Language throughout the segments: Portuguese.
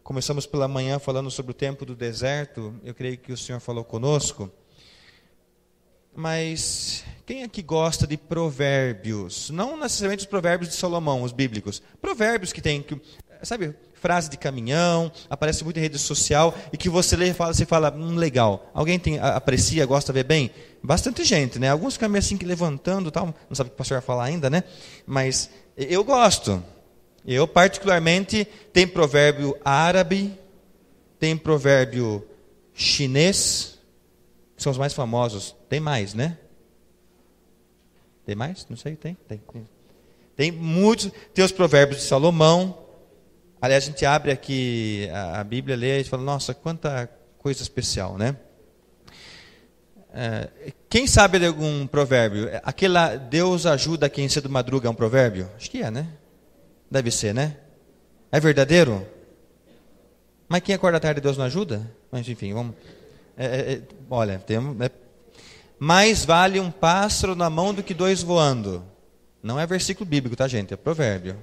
começamos pela manhã falando sobre o tempo do deserto. Eu creio que o Senhor falou conosco. Mas quem aqui gosta de provérbios? Não necessariamente os provérbios de Salomão, os bíblicos. Provérbios que tem, sabe, frase de caminhão, aparece muito em rede social, e que você lê e fala, você fala, legal. Alguém aprecia, gosta, vê bem? Bastante gente, né? Alguns ficam meio assim, levantando, tal, não sabe o que o pastor vai falar ainda, né? Mas eu gosto. Eu, particularmente, tem provérbio árabe, tem provérbio chinês, que são os mais famosos. Tem mais, né? Tem mais? Não sei, tem. Tem muitos. Tem os provérbios de Salomão. Aliás, a gente abre aqui a Bíblia, lê e fala, nossa, quanta coisa especial, né? Quem sabe de algum provérbio? Aquela, Deus ajuda quem cedo madruga, é um provérbio? Acho que é, né? Deve ser, né? É verdadeiro? Mas quem acorda tarde, Deus não ajuda? Mas enfim, vamos... olha, mais vale um pássaro na mão do que dois voando. Não é versículo bíblico, tá, gente? É provérbio.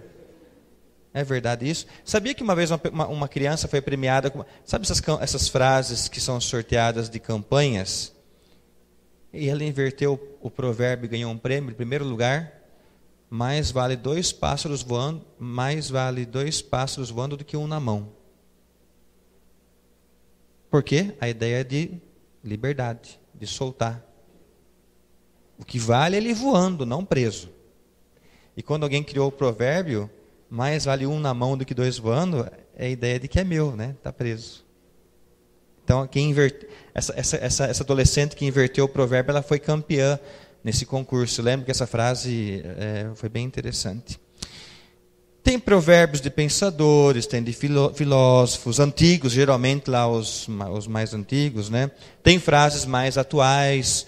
É verdade isso? Sabia que uma vez uma criança foi premiada com... Sabe essas frases que são sorteadas de campanhas? E ela inverteu o provérbio e ganhou um prêmio em primeiro lugar. Mais vale dois pássaros voando do que um na mão. Por quê? A ideia é de liberdade, de soltar. O que vale é ele voando, não preso. E quando alguém criou o provérbio, mais vale um na mão do que dois voando, é a ideia de que é meu, né? Está preso. Então, essa adolescente que inverteu o provérbio, ela foi campeã nesse concurso. Lembro que essa frase foi bem interessante. Tem provérbios de pensadores, tem de filósofos antigos, geralmente lá os mais antigos, né? Tem frases mais atuais,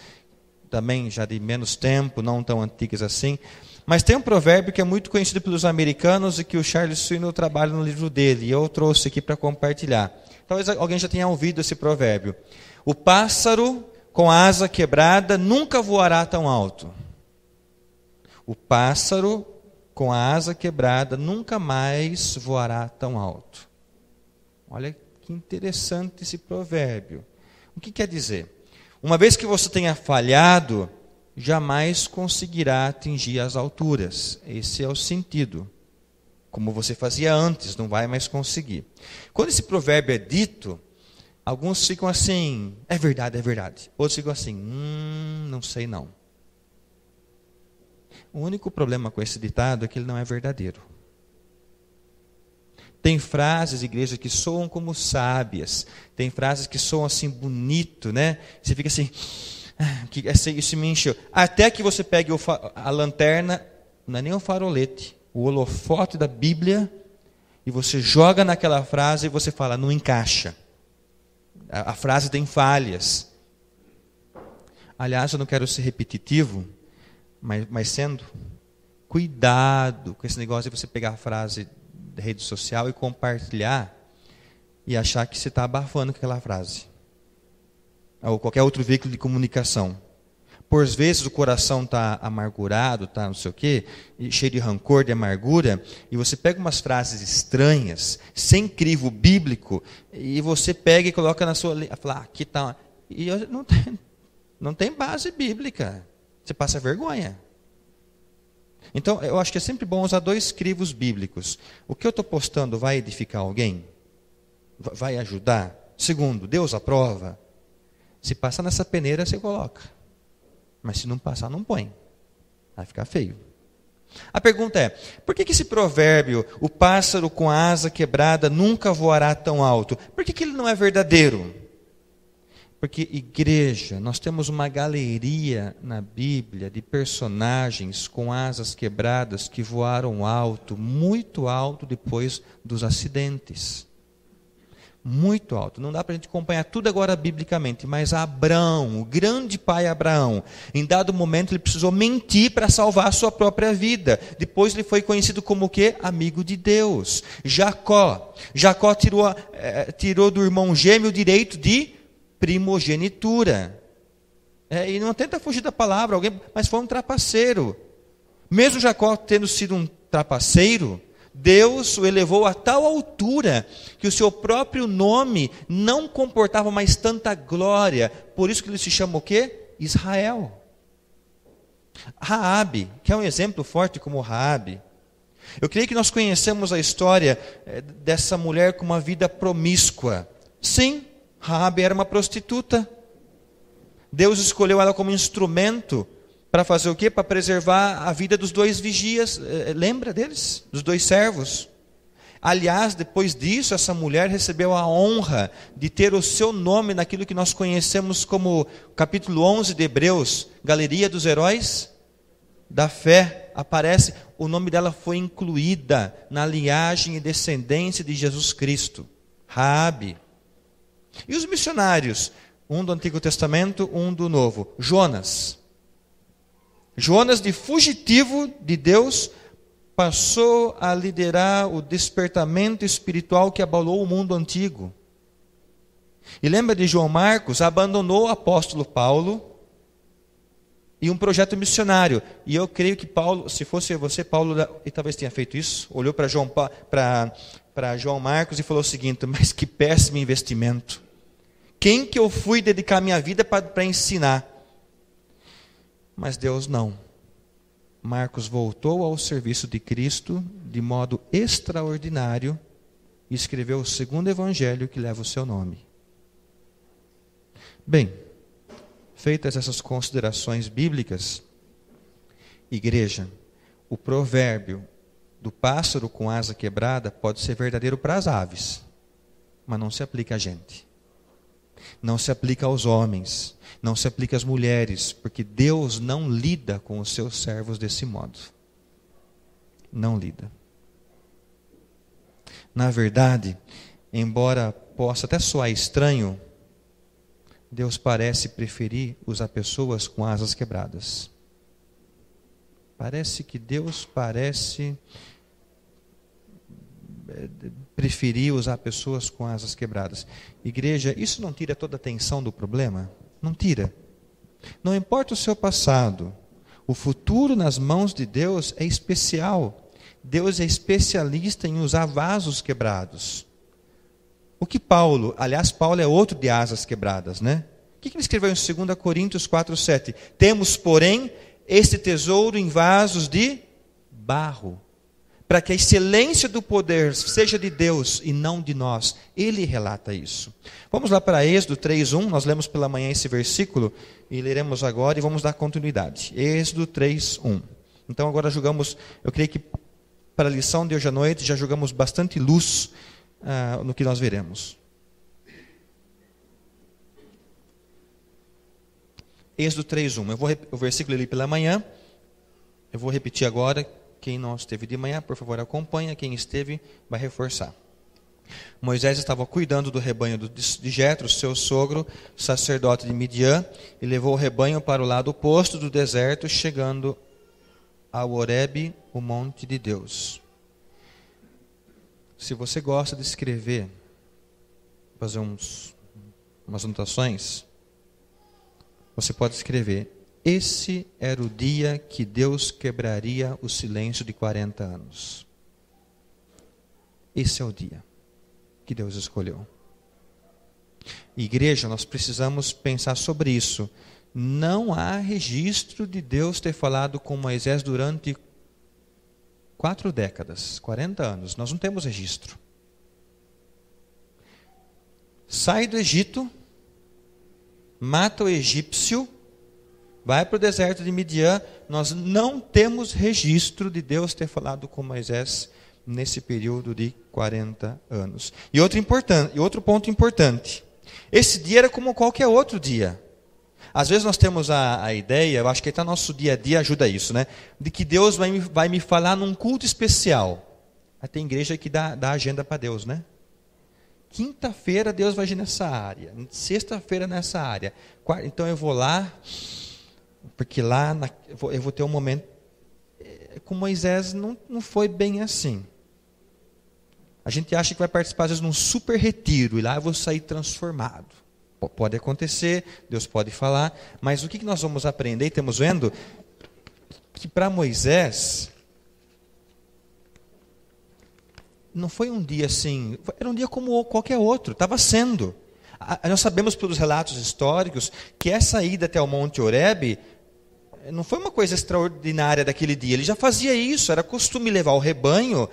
também já de menos tempo, não tão antigas assim. Mas tem um provérbio que é muito conhecido pelos americanos e que o Charles Swindoll trabalha no livro dele, e eu trouxe aqui para compartilhar. Talvez alguém já tenha ouvido esse provérbio. O pássaro com a asa quebrada nunca voará tão alto. O pássaro com a asa quebrada nunca mais voará tão alto. Olha que interessante esse provérbio. O que quer dizer? Uma vez que você tenha falhado, jamais conseguirá atingir as alturas. Esse é o sentido. Como você fazia antes, não vai mais conseguir. Quando esse provérbio é dito, alguns ficam assim, é verdade, é verdade. Outros ficam assim, não sei não. O único problema com esse ditado é que ele não é verdadeiro. Tem frases, igreja, que soam como sábias. Tem frases que soam assim bonito, né? Você fica assim, isso me encheu. Até que você pegue a lanterna, não é nem o farolete, o holofote da Bíblia, e você joga naquela frase e você fala, não encaixa. A frase tem falhas. Eu não quero ser repetitivo, mas sendo, cuidado com esse negócio de você pegar a frase da rede social e compartilhar e achar que você está abafando com aquela frase. Ou qualquer outro veículo de comunicação. Por vezes o coração está amargurado, está não sei o quê, cheio de rancor, de amargura, e você pega umas frases estranhas, sem crivo bíblico, e você pega e coloca na sua... Fala, aqui está... E não tem base bíblica. Você passa vergonha. Então, eu acho que é sempre bom usar dois crivos bíblicos. O que eu estou postando vai edificar alguém? Vai ajudar? Segundo, Deus aprova? Se passar nessa peneira, você coloca. Mas se não passar, não põe. Vai ficar feio. A pergunta é, por que esse provérbio, o pássaro com a asa quebrada nunca voará tão alto? Por que ele não é verdadeiro? Porque, igreja, nós temos uma galeria na Bíblia de personagens com asas quebradas que voaram alto, muito alto depois dos acidentes. Muito alto. Não dá para a gente acompanhar tudo agora biblicamente, mas Abraão, o grande pai Abraão, em dado momento ele precisou mentir para salvar a sua própria vida. Depois ele foi conhecido como o quê? Amigo de Deus. Jacó tirou do irmão gêmeo o direito de primogenitura. E não tenta fugir da palavra, mas foi um trapaceiro. Mesmo Jacó tendo sido um trapaceiro, Deus o elevou a tal altura que o seu próprio nome não comportava mais tanta glória. Por isso que ele se chama o quê? Israel. Raabe, que é um exemplo forte como Raabe. Eu creio que nós conhecemos a história dessa mulher com uma vida promíscua. Sim, Raabe era uma prostituta. Deus escolheu ela como instrumento para fazer o quê? Para preservar a vida dos 2 vigias. Lembra deles? Dos 2 servos. Aliás, depois disso, essa mulher recebeu a honra de ter o seu nome naquilo que nós conhecemos como capítulo 11 de Hebreus, Galeria dos Heróis da Fé. Aparece, o nome dela foi incluída na linhagem e descendência de Jesus Cristo. Raabe. E os missionários? Um do Antigo Testamento, um do Novo. Jonas. Jonas, de fugitivo de Deus, passou a liderar o despertamento espiritual que abalou o mundo antigo. E lembra de João Marcos? Abandonou o apóstolo Paulo e um projeto missionário. E eu creio que Paulo, se fosse você, Paulo, e talvez tenha feito isso, olhou para João Marcos e falou o seguinte: mas que péssimo investimento. Quem que eu fui dedicar minha vida para ensinar? Mas Deus não. Marcos voltou ao serviço de Cristo de modo extraordinário e escreveu o 2º evangelho que leva o seu nome. Bem, feitas essas considerações bíblicas, igreja, o provérbio do pássaro com asa quebrada pode ser verdadeiro para as aves, mas não se aplica a gente. Não se aplica aos homens, não se aplica às mulheres, porque Deus não lida com os seus servos desse modo. Não lida. Na verdade, embora possa até soar estranho, Deus parece preferir usar pessoas com asas quebradas. Parece que Deus preferir usar pessoas com asas quebradas. Igreja, isso não tira toda a atenção do problema? Não tira. Não importa o seu passado, o futuro nas mãos de Deus é especial. Deus é especialista em usar vasos quebrados. O que Paulo, aliás, Paulo é outro de asas quebradas, né? O que ele escreveu em 2 Coríntios 4:7? Temos, porém, este tesouro em vasos de barro, para que a excelência do poder seja de Deus e não de nós. Ele relata isso. Vamos lá para Êxodo 3:1, nós lemos pela manhã esse versículo e leremos agora e vamos dar continuidade. Êxodo 3:1. Então agora jogamos, eu creio que para a lição de hoje à noite já jogamos bastante luz no que nós veremos. Êxodo 3:1. O versículo eu li pela manhã, eu vou repetir agora. Quem não esteve de manhã, por favor, acompanha. Quem esteve, vai reforçar. Moisés estava cuidando do rebanho de Jetro, seu sogro, sacerdote de Midian, e levou o rebanho para o lado oposto do deserto, chegando ao Horebe, o monte de Deus. Se você gosta de escrever, fazer umas anotações, você pode escrever: esse era o dia que Deus quebraria o silêncio de 40 anos. Esse é o dia que Deus escolheu. Igreja, nós precisamos pensar sobre isso. Não há registro de Deus ter falado com Moisés durante 4 décadas, 40 anos. Nós não temos registro. Sai do Egito, mata o egípcio, vai para o deserto de Midian. Nós não temos registro de Deus ter falado com Moisés nesse período de 40 anos. E outro ponto importante. Esse dia era como qualquer outro dia. Às vezes nós temos a ideia, eu acho que até nosso dia a dia ajuda isso, né? De que Deus vai me falar num culto especial. Aí tem igreja que dá agenda para Deus, né? Quinta-feira Deus vai agir nessa área. Sexta-feira nessa área. Então eu vou lá, porque lá eu vou ter um momento. Com Moisés não foi bem assim. A gente acha que vai participar às vezes num super retiro e lá eu vou sair transformado. Pode acontecer, Deus pode falar, mas o que nós vamos aprender e estamos vendo? Que para Moisés, não foi um dia assim, era um dia como qualquer outro, estava sendo. Nós sabemos pelos relatos históricos que essa ida até o Monte Horebe não foi uma coisa extraordinária daquele dia. Ele já fazia isso, era costume levar o rebanho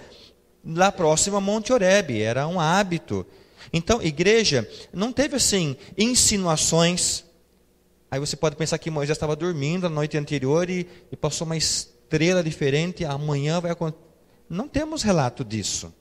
lá próximo a Monte Horebe, era um hábito. Então, igreja, não teve assim insinuações. Aí você pode pensar que Moisés estava dormindo na noite anterior e passou uma estrela diferente, amanhã vai acontecer. Não temos relato disso.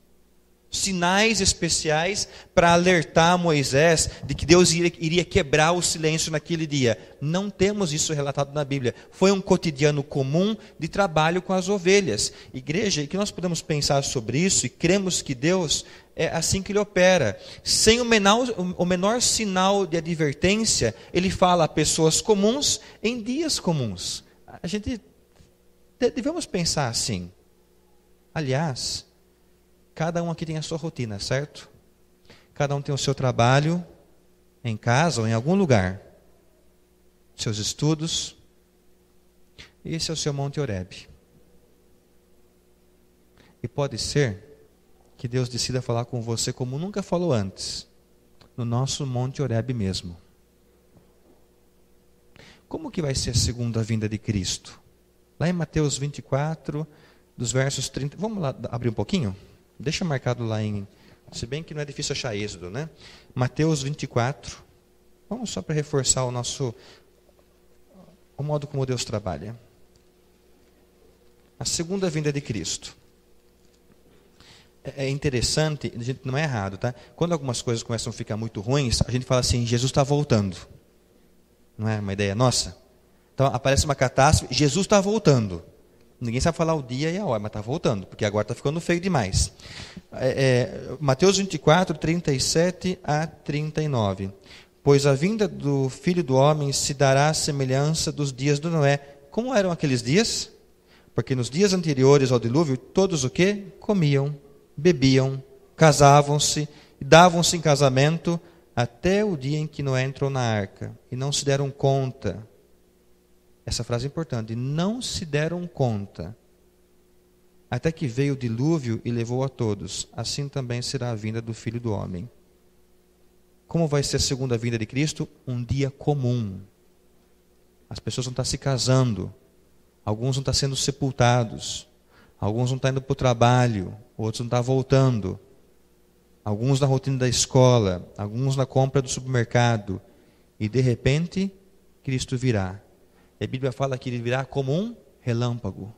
Sinais especiais para alertar Moisés de que Deus iria quebrar o silêncio naquele dia. Não temos isso relatado na Bíblia. Foi um cotidiano comum de trabalho com as ovelhas. Igreja, e que nós podemos pensar sobre isso e cremos que Deus é assim que Ele opera. Sem o menor sinal de advertência, Ele fala a pessoas comuns em dias comuns. A gente devemos pensar assim. Aliás, cada um aqui tem a sua rotina, certo? Cada um tem o seu trabalho, em casa ou em algum lugar. Seus estudos. Esse é o seu Monte Horebe. E pode ser que Deus decida falar com você como nunca falou antes. No nosso Monte Horebe mesmo. Como que vai ser a segunda vinda de Cristo? Lá em Mateus 24, dos versos 30. Vamos lá abrir um pouquinho? Deixa marcado lá em... Se bem que não é difícil achar Êxodo, né? Mateus 24. Vamos só para reforçar o modo como Deus trabalha. A segunda vinda de Cristo. É interessante, a gente não é errado, tá? Quando algumas coisas começam a ficar muito ruins, a gente fala assim, Jesus está voltando. Não é uma ideia nossa? Então aparece uma catástrofe, Jesus está voltando. Ninguém sabe falar o dia e a hora, mas está voltando, porque agora está ficando feio demais. Mateus 24, 37 a 39. Pois a vinda do Filho do Homem se dará à semelhança dos dias do Noé. Como eram aqueles dias? Porque nos dias anteriores ao dilúvio, todos o quê? Comiam, bebiam, casavam-se, davam-se em casamento, até o dia em que Noé entrou na arca. E não se deram conta. Essa frase é importante. Não se deram conta. Até que veio o dilúvio e levou a todos. Assim também será a vinda do Filho do Homem. Como vai ser a segunda vinda de Cristo? Um dia comum. As pessoas vão estar se casando. Alguns vão estar sendo sepultados. Alguns vão estar indo para o trabalho. Outros vão estar voltando. Alguns na rotina da escola. Alguns na compra do supermercado. E de repente, Cristo virá. A Bíblia fala que ele virá como um relâmpago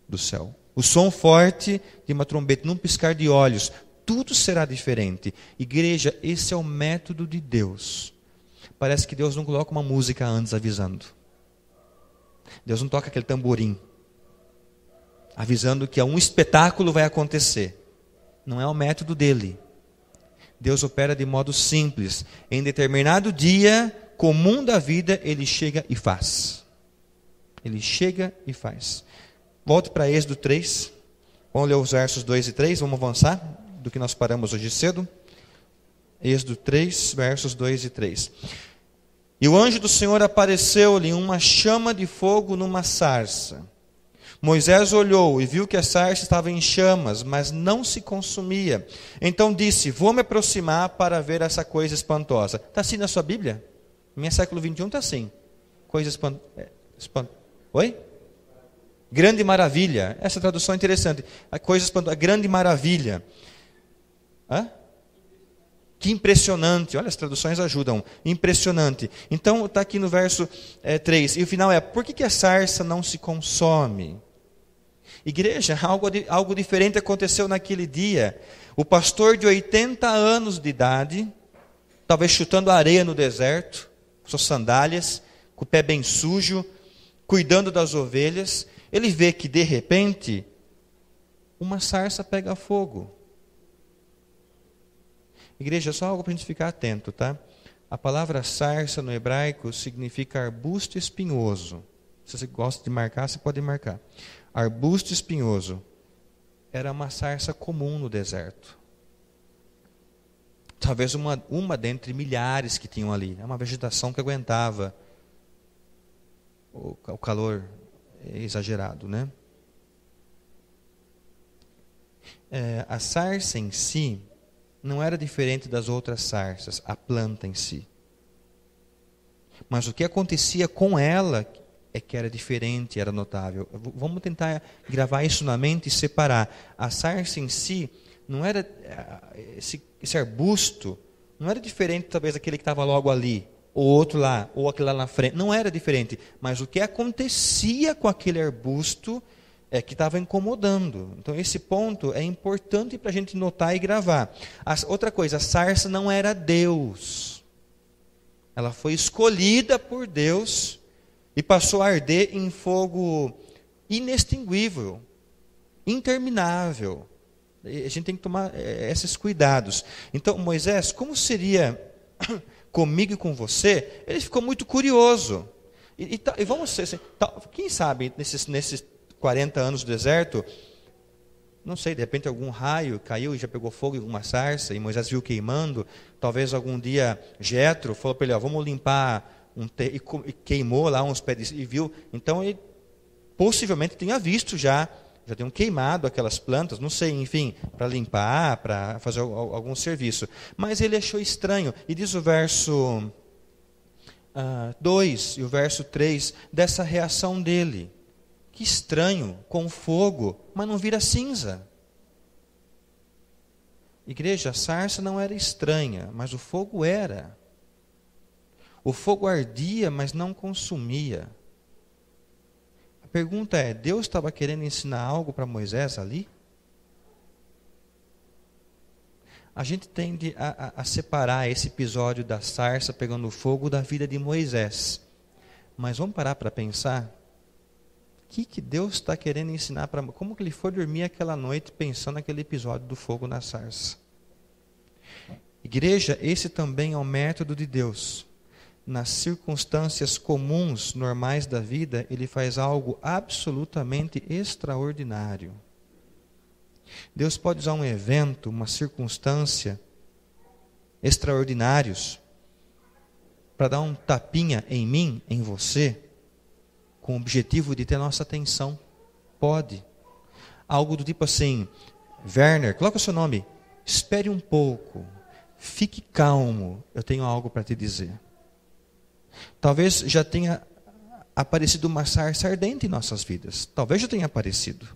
do céu. O som forte de uma trombeta, num piscar de olhos. Tudo será diferente. Igreja, esse é o método de Deus. Parece que Deus não coloca uma música antes avisando. Deus não toca aquele tamborim avisando que um espetáculo vai acontecer. Não é o método dele. Deus opera de modo simples. Em determinado dia comum da vida, ele chega e faz. Ele chega e faz. Volte para Êxodo 3. Vamos ler os versos 2 e 3. Vamos avançar do que nós paramos hoje cedo. Êxodo 3, versos 2 e 3. E o anjo do Senhor apareceu-lhe em uma chama de fogo numa sarça. Moisés olhou e viu que a sarça estava em chamas, mas não se consumia. Então disse, vou me aproximar para ver essa coisa espantosa. Está assim na sua Bíblia? Minha século 21 está assim. Coisa espantosa. Oi? Grande maravilha. Essa tradução é interessante. A coisa espantosa. Grande maravilha. Hã? Que impressionante. Olha, as traduções ajudam. Impressionante. Então, está aqui no verso 3. E o final é, por que a sarça não se consome? Igreja, algo diferente aconteceu naquele dia. O pastor de 80 anos de idade, talvez chutando areia no deserto, com suas sandálias, com o pé bem sujo, cuidando das ovelhas, ele vê que, de repente, uma sarça pega fogo. Igreja, só algo para a gente ficar atento, tá? A palavra sarça no hebraico significa arbusto espinhoso. Se você gosta de marcar, você pode marcar. Arbusto espinhoso. Era uma sarça comum no deserto. Talvez uma dentre milhares que tinham ali. É uma vegetação que aguentava o calor exagerado, né? a sarça em si não era diferente das outras sarsas, a planta em si. Mas o que acontecia com ela é que era diferente, era notável. Vamos tentar gravar isso na mente e separar. A sarça em si não era, esse arbusto não era diferente talvez daquele que estava logo ali, ou outro lá, ou aquele lá na frente. Não era diferente, mas o que acontecia com aquele arbusto é que estava incomodando. Então esse ponto é importante para a gente notar e gravar. Outra coisa, a sarça não era Deus. Ela foi escolhida por Deus e passou a arder em fogo inextinguível, interminável. A gente tem que tomar esses cuidados. Então, Moisés, como seria comigo e com você? Ele ficou muito curioso. E vamos ser assim, quem sabe, nesses 40 anos do deserto, não sei, de repente algum raio caiu e já pegou fogo em alguma sarça, e Moisés viu queimando. Talvez algum dia Jetro falou para ele, vamos limpar, e queimou lá uns pés, e viu. Então ele possivelmente tenha visto já tenham queimado aquelas plantas, não sei, enfim, para limpar, para fazer algum serviço. Mas ele achou estranho, e diz o verso 2 e o verso 3, dessa reação dele. Que estranho, com fogo, mas não vira cinza. Igreja, a sarça não era estranha, mas o fogo era. O fogo ardia, mas não consumia. A pergunta é, Deus estava querendo ensinar algo para Moisés ali? A gente tende a separar esse episódio da sarça pegando fogo da vida de Moisés. Mas vamos parar para pensar? O que Deus está querendo ensinar para... Como que ele foi dormir aquela noite pensando naquele episódio do fogo na sarça? Igreja, esse também é o método de Deus. Nas circunstâncias comuns, normais da vida, ele faz algo absolutamente extraordinário. Deus pode usar um evento, uma circunstância extraordinários para dar um tapinha em mim, em você, com o objetivo de ter nossa atenção. Pode. Algo do tipo assim, Werner, coloca o seu nome, espere um pouco, fique calmo, eu tenho algo para te dizer. Talvez já tenha aparecido uma sarça ardente em nossas vidas. Talvez já tenha aparecido.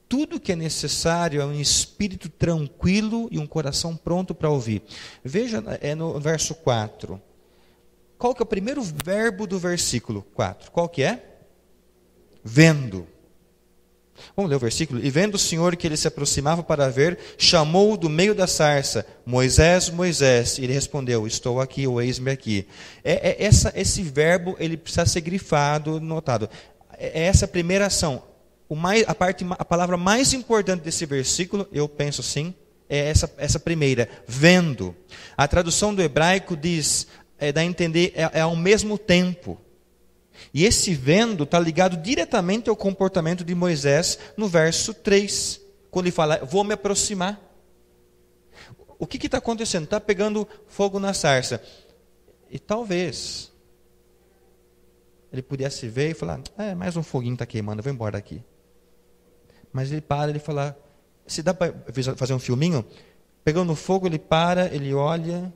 Tudo que é necessário é um espírito tranquilo e um coração pronto para ouvir. Veja, no verso 4. Qual que é o primeiro verbo do versículo 4? Qual que é? Vendo. Vamos ler o versículo. E vendo o Senhor que ele se aproximava para ver, chamou-o do meio da sarça, Moisés, Moisés. E ele respondeu, estou aqui, ou eis-me aqui. Esse verbo, ele precisa ser grifado, notado. É essa primeira ação. A palavra mais importante desse versículo, eu penso assim, é essa primeira, vendo. A tradução do hebraico diz, dá a entender, é ao mesmo tempo. E esse vendo está ligado diretamente ao comportamento de Moisés no verso 3, quando ele fala, vou me aproximar. O que está acontecendo? Está pegando fogo na sarça. E talvez ele pudesse ver e falar, mais um foguinho está queimando, eu vou embora daqui. Mas ele para, ele fala, se dá para fazer um filminho, pegando fogo, ele para, ele olha,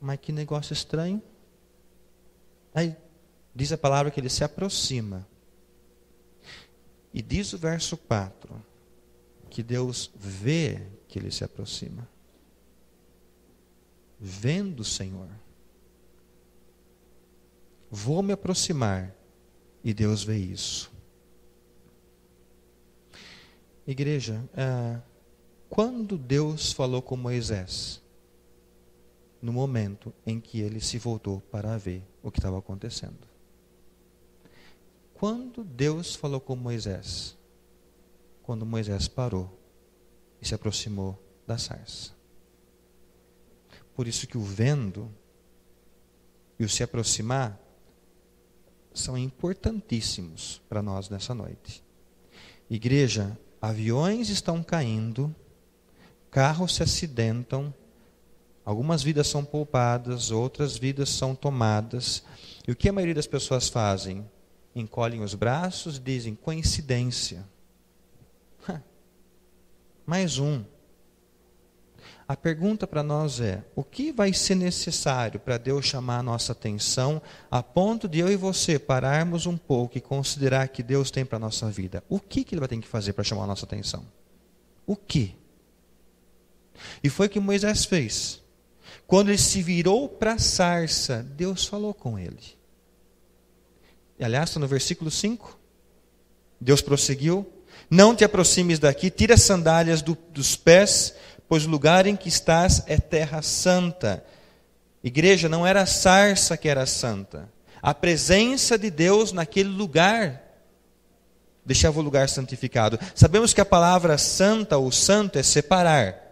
mas que negócio estranho. Aí diz a palavra que ele se aproxima. E diz o verso 4, que Deus vê que ele se aproxima. Vendo o Senhor. Vou me aproximar. E Deus vê isso. Igreja, quando Deus falou com Moisés? No momento em que ele se voltou para ver o que estava acontecendo. Quando Deus falou com Moisés? Quando Moisés parou e se aproximou da sarça. Por isso que o vendo e o se aproximar são importantíssimos para nós nessa noite. Igreja, aviões estão caindo, carros se acidentam, algumas vidas são poupadas, outras vidas são tomadas. E o que a maioria das pessoas fazem? Encolhem os braços, dizem coincidência. Mais um. A pergunta para nós é: o que vai ser necessário para Deus chamar a nossa atenção a ponto de eu e você pararmos um pouco e considerar que Deus tem para a nossa vida? O que Ele vai ter que fazer para chamar a nossa atenção? O que? E foi o que Moisés fez. Quando ele se virou para a sarça, Deus falou com ele. E, aliás, está no versículo 5. Deus prosseguiu: não te aproximes daqui, tira as sandálias dos pés, pois o lugar em que estás é terra santa. Igreja, não era a sarça que era santa. A presença de Deus naquele lugar deixava o lugar santificado. Sabemos que a palavra santa ou santo é separar.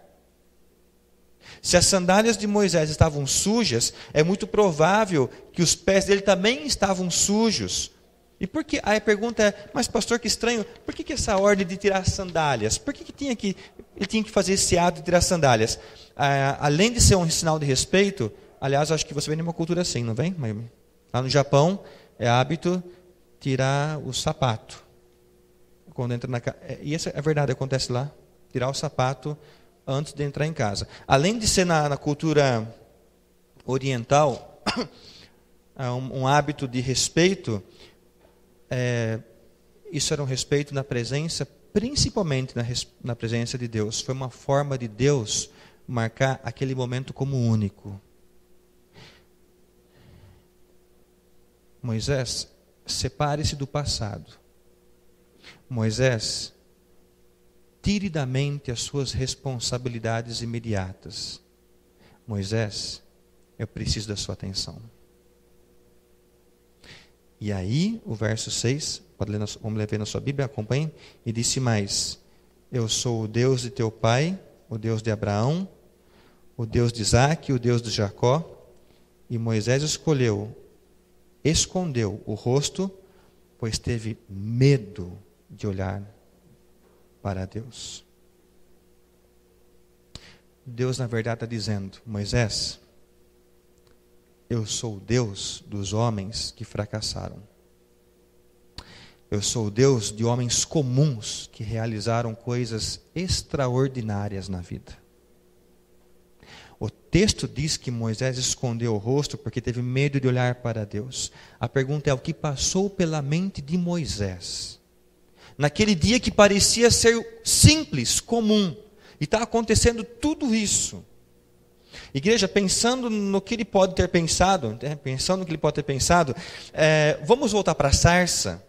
Se as sandálias de Moisés estavam sujas, é muito provável que os pés dele também estavam sujos. E por que? Aí a pergunta é: mas pastor, que estranho, por que essa ordem de tirar as sandálias? Por que ele tinha que fazer esse ato de tirar as sandálias? Além de ser um sinal de respeito, aliás, acho que você vem de uma cultura assim, não vem? Lá no Japão é hábito tirar o sapato. Quando entra na casa. E isso é verdade, acontece lá. Tirar o sapato antes de entrar em casa. Além de ser na cultura oriental, um hábito de respeito, isso era um respeito na presença, principalmente na presença de Deus. Foi uma forma de Deus marcar aquele momento como único. Moisés, separe-se do passado. Moisés, tire da mente as suas responsabilidades imediatas. Moisés, eu preciso da sua atenção. E aí, o verso 6, vamos ler na sua Bíblia, acompanhe. E disse mais: eu sou o Deus de teu pai, o Deus de Abraão, o Deus de Isaque, o Deus de Jacó. E Moisés escondeu o rosto, pois teve medo de olhar para Deus. Deus, na verdade, está dizendo: Moisés, eu sou o Deus dos homens que fracassaram. Eu sou o Deus de homens comuns que realizaram coisas extraordinárias na vida. O texto diz que Moisés escondeu o rosto porque teve medo de olhar para Deus. A pergunta é: o que passou pela mente de Moisés? Naquele dia que parecia ser simples, comum, e está acontecendo tudo isso. Igreja, pensando no que ele pode ter pensado, vamos voltar para a sarça.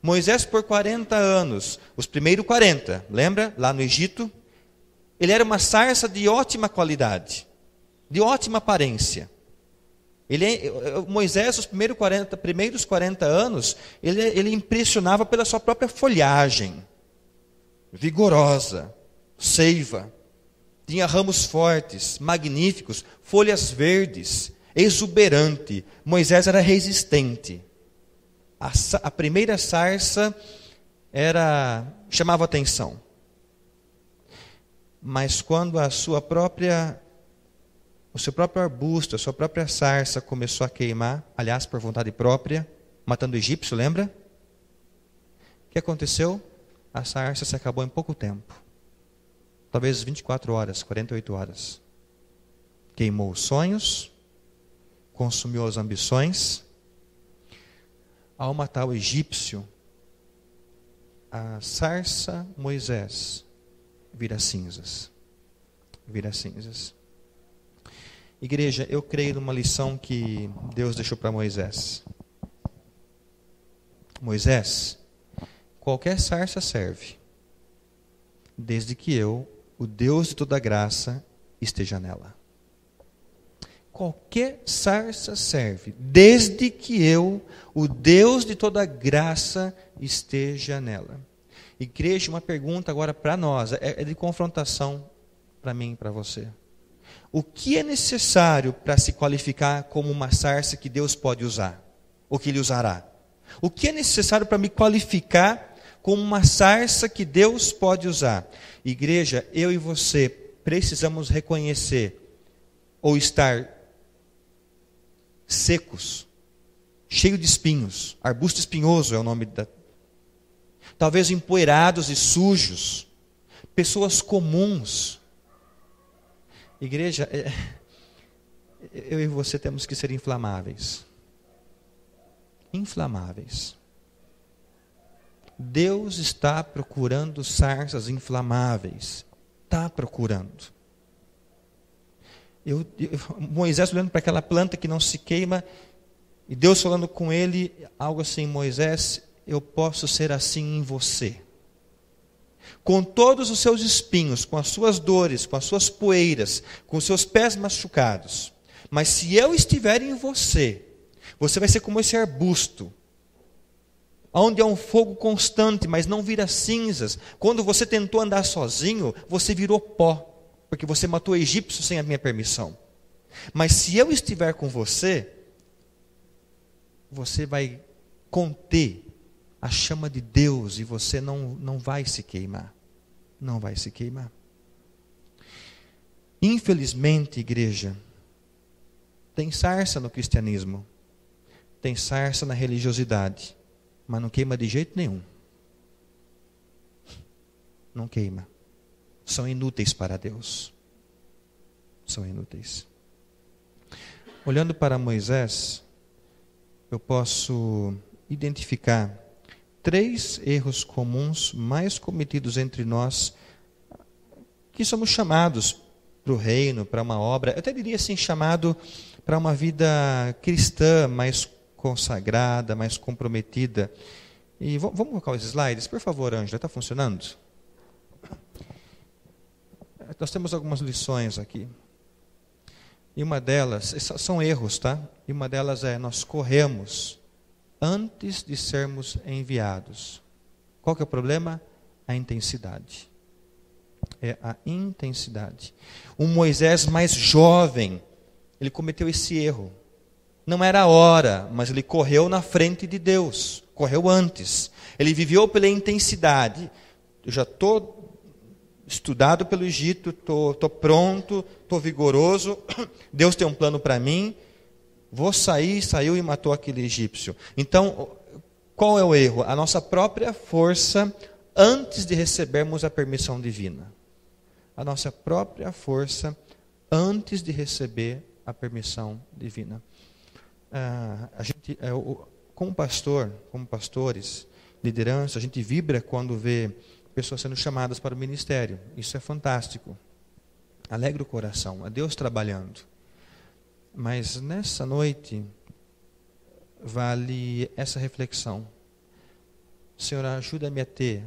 Moisés, por 40 anos, os primeiros 40, lembra? Lá no Egito, ele era uma sarça de ótima qualidade, de ótima aparência. Moisés, os primeiros 40 anos, ele impressionava pela sua própria folhagem, vigorosa, seiva. Tinha ramos fortes, magníficos, folhas verdes, exuberante. Moisés era resistente. A primeira sarça chamava atenção. Mas quando o seu próprio arbusto, a sua própria sarça começou a queimar, aliás, por vontade própria, matando o egípcio, lembra? O que aconteceu? A sarça se acabou em pouco tempo. Talvez 24 horas, 48 horas. Queimou os sonhos, consumiu as ambições. Ao matar o egípcio, a sarça Moisés vira cinzas. Vira cinzas. Igreja, eu creio numa lição que Deus deixou para Moisés. Moisés, qualquer sarça serve, desde que eu, o Deus de toda graça, esteja nela. Qualquer sarça serve, desde que eu, o Deus de toda graça, esteja nela. Igreja, uma pergunta agora para nós, é de confrontação para mim e para você. O que é necessário para se qualificar como uma sarça que Deus pode usar? Ou que Ele usará? O que é necessário para me qualificar como uma sarça que Deus pode usar? Igreja, eu e você precisamos reconhecer ou estar secos, cheio de espinhos, arbusto espinhoso é o nome talvez empoeirados e sujos, pessoas comuns. Igreja, eu e você temos que ser inflamáveis. Inflamáveis. Deus está procurando sarsas inflamáveis. Está procurando. Moisés olhando para aquela planta que não se queima, e Deus falando com ele, algo assim: Moisés, eu posso ser assim em você. Com todos os seus espinhos, com as suas dores, com as suas poeiras, com os seus pés machucados. Mas se eu estiver em você, você vai ser como esse arbusto, onde há um fogo constante, mas não vira cinzas. Quando você tentou andar sozinho, você virou pó, porque você matou egípcios sem a minha permissão. Mas se eu estiver com você, você vai conter a chama de Deus e você não vai se queimar. Não vai se queimar. Infelizmente, igreja, tem sarça no cristianismo, tem sarça na religiosidade, mas não queima de jeito nenhum. Não queima. São inúteis para Deus. São inúteis. Olhando para Moisés, eu posso identificar 3 erros comuns mais cometidos entre nós, que somos chamados para o reino, para uma obra, eu até diria assim, chamado para uma vida cristã mais consagrada, mais comprometida. E vamos colocar os slides, por favor, Ângela, está funcionando? Nós temos algumas lições aqui. E uma delas, são erros, tá? E uma delas é: nós corremos antes de sermos enviados. Qual que é o problema? A intensidade. É a intensidade. Um Moisés mais jovem, ele cometeu esse erro. Não era a hora, mas ele correu na frente de Deus. Correu antes. Ele viveu pela intensidade. Eu já estou estudado pelo Egito, estou pronto, estou vigoroso. Deus tem um plano para mim. Vou sair, saiu e matou aquele egípcio. Então, qual é o erro? A nossa própria força antes de recebermos a permissão divina. A nossa própria força antes de receber a permissão divina. A gente, como pastor, como pastores, liderança, a gente vibra quando vê pessoas sendo chamadas para o ministério. Isso é fantástico. Alegra o coração, é Deus trabalhando. Mas nessa noite, vale essa reflexão. Senhor, ajuda-me a ter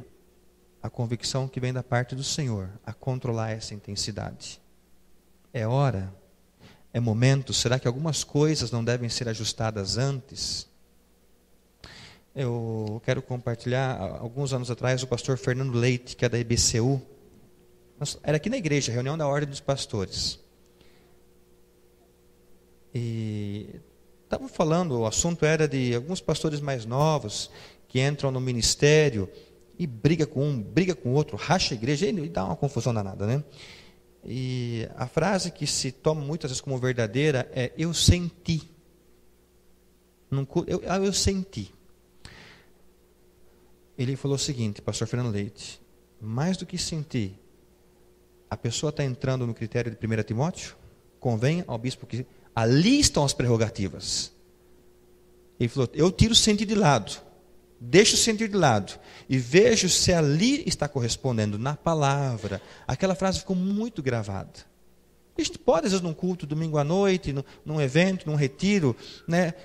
a convicção que vem da parte do Senhor, a controlar essa intensidade. É hora, é momento, será que algumas coisas não devem ser ajustadas antes? Eu quero compartilhar, alguns anos atrás, o pastor Fernando Leite, que é da IBCU, era aqui na igreja, reunião da Ordem dos Pastores. E estava falando, o assunto era de alguns pastores mais novos, que entram no ministério e briga com um, briga com o outro, racha a igreja, e dá uma confusão danada, né? E a frase que se toma muitas vezes como verdadeira é: eu senti. Eu senti. Ele falou o seguinte, pastor Fernando Leite: mais do que sentir, a pessoa está entrando no critério de 1 Timóteo, convém ao bispo que ali estão as prerrogativas. Ele falou: eu tiro o sentir de lado, deixo o sentir de lado e vejo se ali está correspondendo na palavra. Aquela frase ficou muito gravada. A gente pode, às vezes, num culto, domingo à noite, num evento, num retiro, né?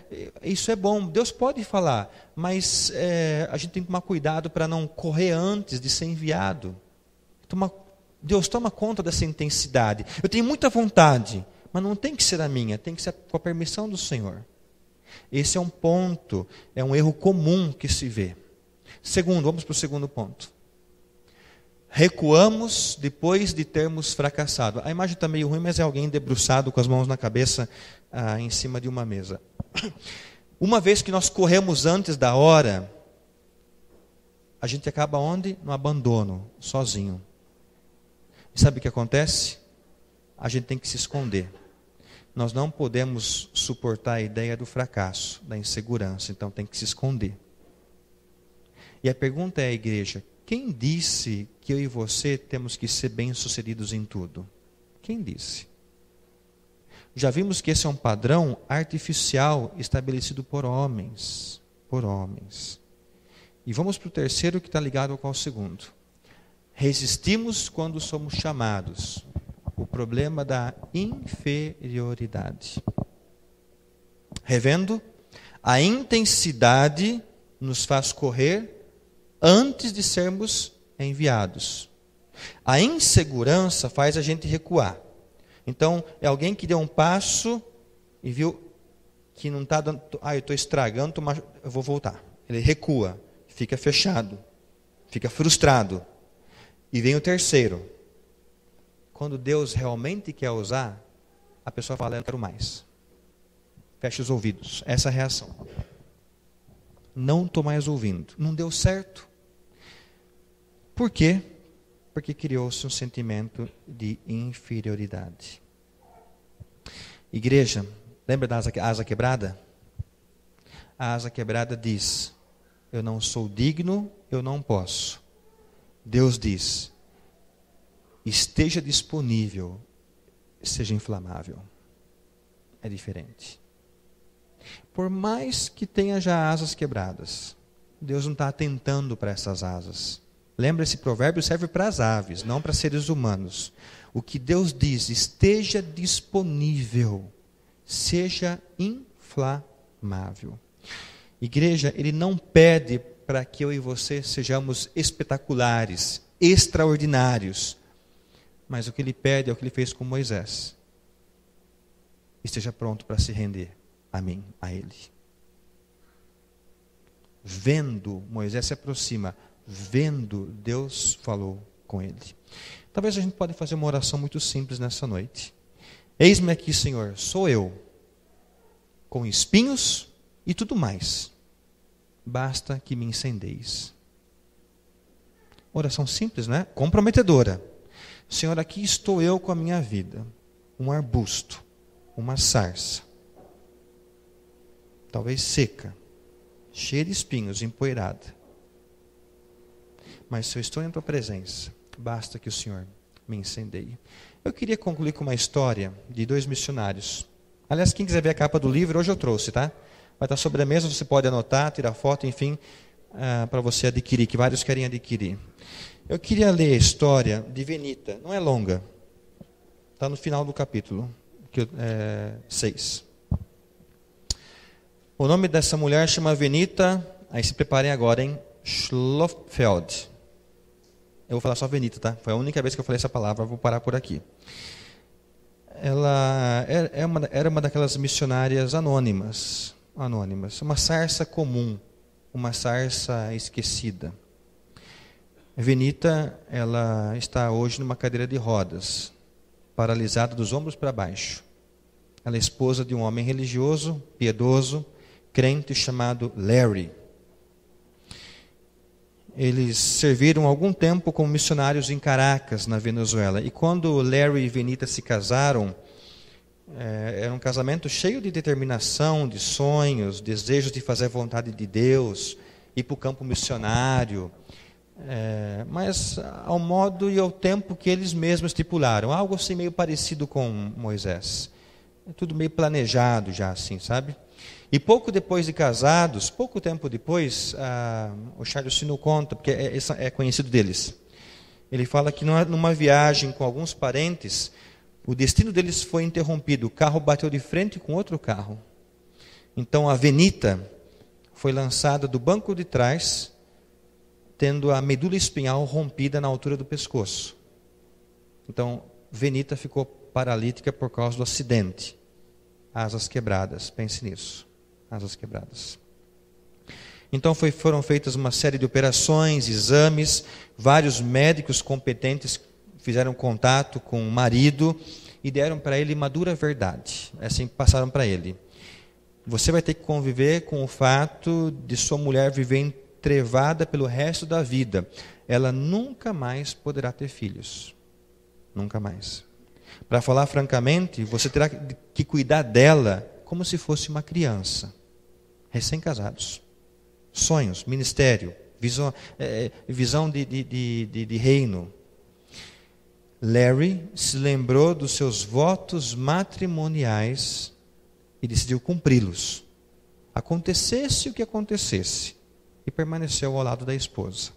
Isso é bom, Deus pode falar, mas a gente tem que tomar cuidado para não correr antes de ser enviado. Deus toma conta dessa intensidade. Eu tenho muita vontade, mas não tem que ser a minha, tem que ser com a permissão do Senhor. Esse é um ponto, é um erro comum que se vê. Segundo, vamos para o segundo ponto. Recuamos depois de termos fracassado. A imagem está meio ruim, mas é alguém debruçado com as mãos na cabeça em cima de uma mesa. Uma vez que nós corremos antes da hora, a gente acaba onde? No abandono, sozinho. E sabe o que acontece? A gente tem que se esconder. Nós não podemos suportar a ideia do fracasso, da insegurança, então tem que se esconder. E a pergunta é, igreja, Quem disse que eu e você temos que ser bem-sucedidos em tudo? Quem disse? Já vimos que esse é um padrão artificial estabelecido por homens. Por homens. E vamos para o terceiro, que está ligado ao segundo. Resistimos quando somos chamados. O problema da inferioridade. Revendo, a intensidade nos faz correr antes de sermos enviados. A insegurança faz a gente recuar. Então, é alguém que deu um passo e viu que não está dando... eu estou estragando, eu vou voltar. Ele recua, fica fechado, fica frustrado. E vem o terceiro. Quando Deus realmente quer usar, a pessoa fala, eu não quero mais. Fecha os ouvidos. Essa é a reação. Não estou mais ouvindo. Não deu certo. Por quê? Porque criou-se um sentimento de inferioridade. Igreja, lembra da asa quebrada? A asa quebrada diz, eu não sou digno, eu não posso. Deus diz, esteja disponível, seja inflamável. É diferente. Por mais que tenha já asas quebradas, Deus não está atentando para essas asas. Lembra, esse provérbio serve para as aves, não para seres humanos. O que Deus diz, esteja disponível, seja inflamável. Igreja, Ele não pede para que eu e você sejamos espetaculares, extraordinários. Mas o que Ele pede é o que Ele fez com Moisés. Esteja pronto para se render a mim, a Ele. Vendo, Moisés se aproxima. Vendo, Deus falou com ele. Talvez a gente pode fazer uma oração muito simples nessa noite. Eis-me aqui, Senhor, sou eu, com espinhos e tudo mais. Basta que me incendeis. Oração simples, né? Comprometedora. Senhor, aqui estou eu com a minha vida. Um arbusto, uma sarça. Talvez seca, cheia de espinhos, empoeirada. Mas se eu estou em tua presença, basta que o Senhor me incendeie. Eu queria concluir com uma história de 2 missionários. Aliás, quem quiser ver a capa do livro, hoje eu trouxe, tá? Vai estar sobre a mesa, você pode anotar, tirar foto, enfim, para você adquirir, que vários querem adquirir. Eu queria ler a história de Venita, não é longa. Está no final do capítulo 6. O nome dessa mulher chama Venita, aí se preparem agora, hein? Schlofeld. Eu vou falar só Venita, tá? Foi a única vez que eu falei essa palavra, vou parar por aqui. Ela era uma daquelas missionárias anônimas. Uma sarça comum, uma sarça esquecida. Venita, ela está hoje numa cadeira de rodas, paralisada dos ombros para baixo. Ela é esposa de um homem religioso, piedoso, crente chamado Larry. Eles serviram algum tempo como missionários em Caracas, na Venezuela. E quando Larry e Venita se casaram, era um casamento cheio de determinação, de sonhos, desejos de fazer a vontade de Deus, ir para o campo missionário, mas ao modo e ao tempo que eles mesmos estipularam. Algo assim meio parecido com Moisés. Tudo meio planejado já, assim, sabe? E pouco depois de casados, pouco tempo depois, o Charles Sino conta, porque é conhecido deles. Ele fala que numa viagem com alguns parentes, o destino deles foi interrompido. O carro bateu de frente com outro carro. Então a Venita foi lançada do banco de trás, tendo a medula espinhal rompida na altura do pescoço. Então Venita ficou paralítica por causa do acidente. Asas quebradas, pense nisso. Asas quebradas. Então foram feitas uma série de operações, exames, vários médicos competentes fizeram contato com o marido e deram para ele uma dura verdade. Assim passaram para ele. Você vai ter que conviver com o fato de sua mulher viver entrevada pelo resto da vida. Ela nunca mais poderá ter filhos. Nunca mais. Para falar francamente, você terá que cuidar dela como se fosse uma criança. Recém-casados. Sonhos, ministério, visão de reino. Larry se lembrou dos seus votos matrimoniais e decidiu cumpri-los, acontecesse o que acontecesse, e permaneceu ao lado da esposa.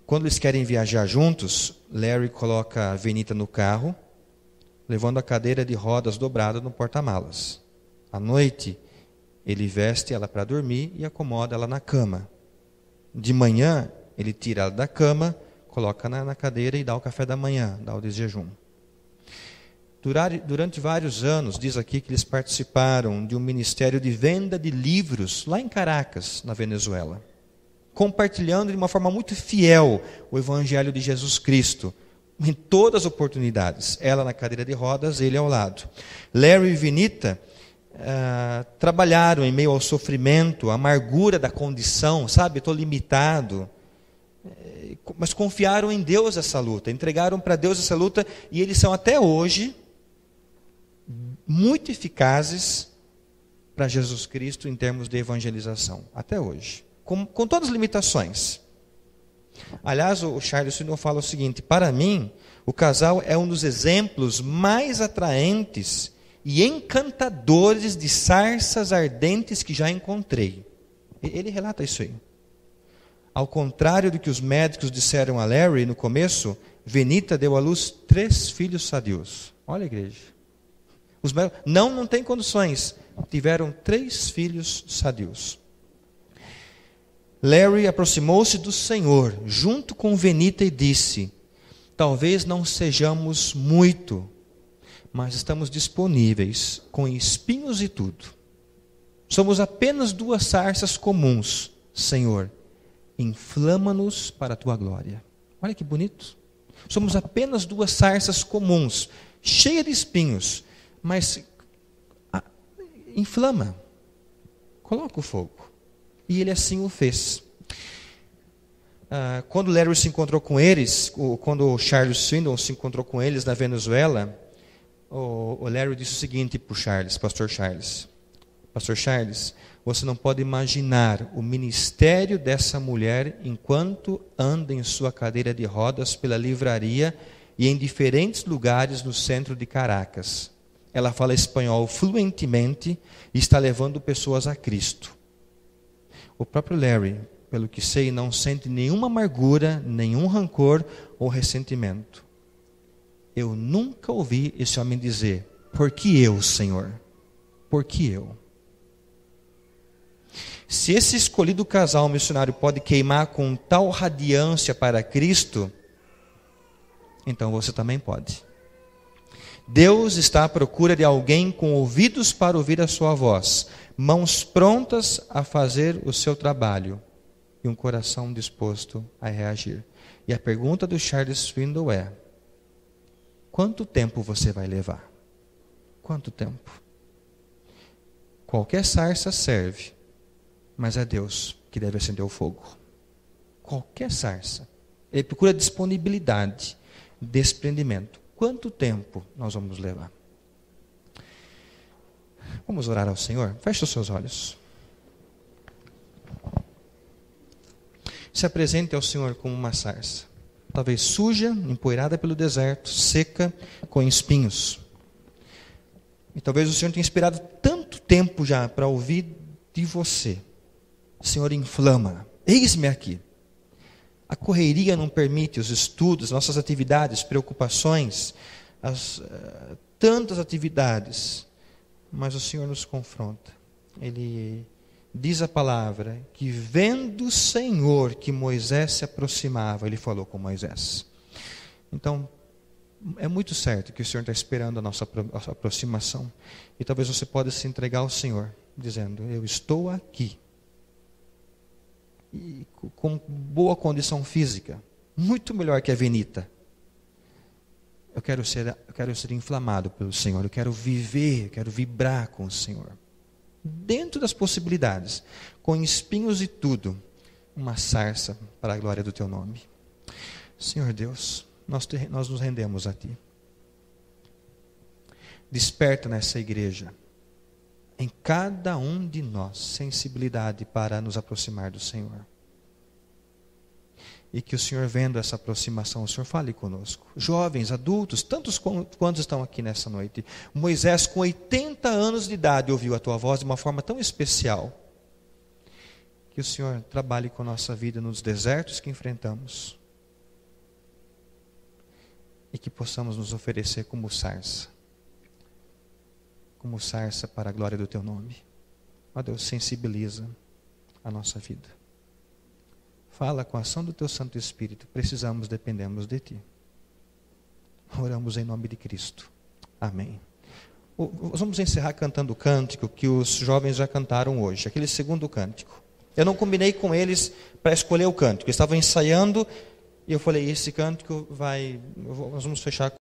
Quando eles querem viajar juntos, Larry coloca a Venita no carro, levando a cadeira de rodas dobrada no porta-malas. À noite, ele veste ela para dormir e acomoda ela na cama. De manhã, ele tira ela da cama, coloca na cadeira e dá o café da manhã, dá o desjejum. Durante vários anos, diz aqui que eles participaram de um ministério de venda de livros lá em Caracas, na Venezuela, compartilhando de uma forma muito fiel o Evangelho de Jesus Cristo, em todas as oportunidades. Ela na cadeira de rodas, ele ao lado. Larry e Venita trabalharam em meio ao sofrimento, à amargura da condição, sabe, estou limitado, mas confiaram em Deus essa luta, entregaram para Deus essa luta, e eles são até hoje muito eficazes para Jesus Cristo em termos de evangelização, até hoje, com todas as limitações. Aliás, o Charles Swindoll fala o seguinte: para mim, o casal é um dos exemplos mais atraentes e encantadores de sarsas ardentes que já encontrei. Ele relata isso aí. Ao contrário do que os médicos disseram a Larry no começo, Venita deu à luz 3 filhos sadios. Olha a igreja. Os médicos não tem condições. Tiveram 3 filhos sadios. Larry aproximou-se do Senhor, junto com Venita, e disse: talvez não sejamos muito, mas estamos disponíveis, com espinhos e tudo. Somos apenas 2 sarsas comuns, Senhor. Inflama-nos para a tua glória. Olha que bonito. Somos apenas 2 sarsas comuns, cheias de espinhos, mas inflama. Coloca o fogo. E ele assim o fez. Quando Larry se encontrou com eles, quando o Charles Swindoll se encontrou com eles na Venezuela, o Larry disse o seguinte para o Charles, Pastor Charles: você não pode imaginar o ministério dessa mulher enquanto anda em sua cadeira de rodas pela livraria e em diferentes lugares no centro de Caracas. Ela fala espanhol fluentemente e está levando pessoas a Cristo. O próprio Larry, pelo que sei, não sente nenhuma amargura, nenhum rancor ou ressentimento. Eu nunca ouvi esse homem dizer: por que eu, Senhor? Por que eu? Se esse escolhido casal missionário pode queimar com tal radiância para Cristo, então você também pode. Deus está à procura de alguém com ouvidos para ouvir a sua voz, mãos prontas a fazer o seu trabalho e um coração disposto a reagir. E a pergunta do Charles Swindoll é: quanto tempo você vai levar? Quanto tempo? Qualquer sarça serve, mas é Deus que deve acender o fogo. Qualquer sarça. Ele procura disponibilidade, desprendimento. Quanto tempo nós vamos levar? Vamos orar ao Senhor? Feche os seus olhos. Se apresente ao Senhor como uma sarça, talvez suja, empoeirada pelo deserto, seca, com espinhos. E talvez o Senhor tenha esperado tanto tempo já para ouvir de você. Senhor, inflama, eis-me aqui. A correria não permite, os estudos, nossas atividades, preocupações, tantas atividades, mas o Senhor nos confronta. Ele diz a palavra que, vendo o Senhor que Moisés se aproximava, ele falou com Moisés. Então, é muito certo que o Senhor está esperando a nossa aproximação, e talvez você possa se entregar ao Senhor, dizendo: eu estou aqui. E com boa condição física, muito melhor que a Venita. Eu quero ser inflamado pelo Senhor, eu quero viver, eu quero vibrar com o Senhor. Dentro das possibilidades, com espinhos e tudo, uma sarça para a glória do teu nome. Senhor Deus, nós nos rendemos a ti. Desperta nessa igreja em cada um de nós sensibilidade para nos aproximar do Senhor. E que o Senhor, vendo essa aproximação, o Senhor fale conosco. Jovens, adultos, tantos quantos estão aqui nessa noite. Moisés, com 80 anos de idade, ouviu a tua voz de uma forma tão especial. Que o Senhor trabalhe com a nossa vida nos desertos que enfrentamos. E que possamos nos oferecer como sarça. Como sarça para a glória do teu nome. Ó Deus, sensibiliza a nossa vida. Fala com a ação do teu Santo Espírito. Precisamos, dependemos de ti. Oramos em nome de Cristo. Amém. Vamos encerrar cantando o cântico que os jovens já cantaram hoje. Aquele segundo cântico. Eu não combinei com eles para escolher o cântico. Eles estavam ensaiando e eu falei, esse cântico nós vamos fechar